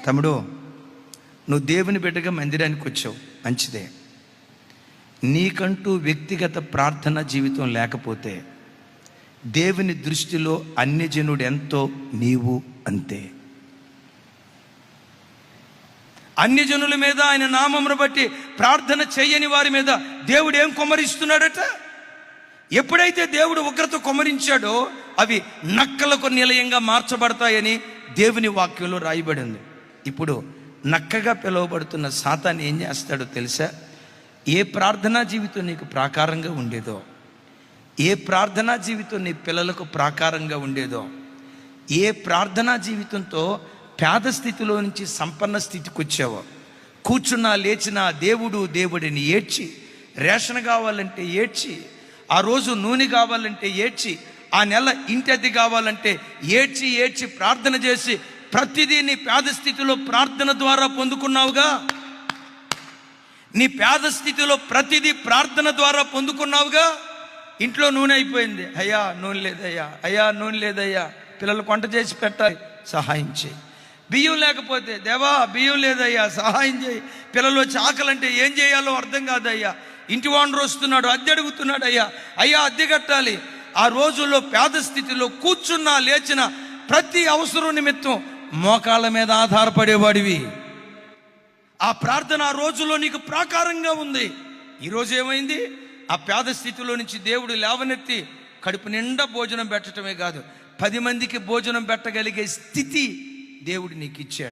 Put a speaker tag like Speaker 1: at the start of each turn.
Speaker 1: తమ్ముడు, నువ్వు దేవుని బిడ్డగా మందిరానికి వచ్చావు, మంచిదే. నీకంటూ వ్యక్తిగత ప్రార్థన జీవితం లేకపోతే దేవుని దృష్టిలో అన్యజనుడు ఎంతో నీవు అంతే. అన్యజనుల మీద, ఆయన నామమును బట్టి ప్రార్థన చేయని వారి మీద దేవుడు ఏం కుమ్మరిస్తున్నాడట? ఎప్పుడైతే దేవుడు ఉగ్రత కుమ్మరించాడో అవి నక్కలకు నిలయంగా మార్చబడతాయని దేవుని వాక్యంలో రాయబడింది. ఇప్పుడు నక్కగా పిలువబడుతున్న సాతాను ఏం చేస్తాడో తెలుసా? ఏ ప్రార్థనా జీవితం నీకు ప్రాకారంగా ఉండేదో, ఏ ప్రార్థనా జీవితం నీ పిల్లలకు ప్రాకారంగా ఉండేదో, ఏ ప్రార్థనా జీవితంతో పేద స్థితిలో నుంచి సంపన్న స్థితికి వచ్చావో, కూర్చున్నా లేచినా దేవుడు దేవుడిని ఏడ్చి, రేషన్ కావాలంటే ఏడ్చి, ఆ రోజు నూనె కావాలంటే ఏడ్చి, ఆ నెల ఇంటి అద్దె కావాలంటే ఏడ్చి ఏడ్చి ప్రార్థన చేసి ప్రతిదీ నీ పేద స్థితిలో ప్రార్థన ద్వారా పొందుకున్నావుగా. నీ పేద స్థితిలో ప్రతిదీ ప్రార్థన ద్వారా పొందుకున్నావుగా. ఇంట్లో నూనె అయిపోయింది, అయ్యా నూనె లేదయ్యా, అయ్యా నూనె లేదయ్యా, పిల్లలు వంట చేసి పెట్టాలి, సహాయం చేయి. బియ్యం లేకపోతే, దేవా బియ్యం లేదయ్యా, సహాయం చేయి. పిల్లలు వచ్చి ఆకలంటే ఏం చేయాలో అర్థం కాదయ్యా, ఇంటి ఓనర్ వస్తున్నాడు, అద్దె అడుగుతున్నాడు, అయ్యా అయ్యా అద్దె కట్టాలి. ఆ రోజుల్లో పేద స్థితిలో కూర్చున్నా లేచిన ప్రతి అవసరం నిమిత్తం మోకాళ్ళ మీద ఆధారపడేవాడివి. ఆ ప్రార్థన ఆ రోజుల్లో నీకు ప్రాకారంగా ఉంది. ఈరోజు ఏమైంది? ఆ పేద స్థితిలో నుంచి దేవుడు లేవనెత్తి కడుపు నిండా భోజనం పెట్టడమే కాదు, 10 మందికి భోజనం పెట్టగలిగే స్థితి దేవుడు నీకు ఇచ్చాడు.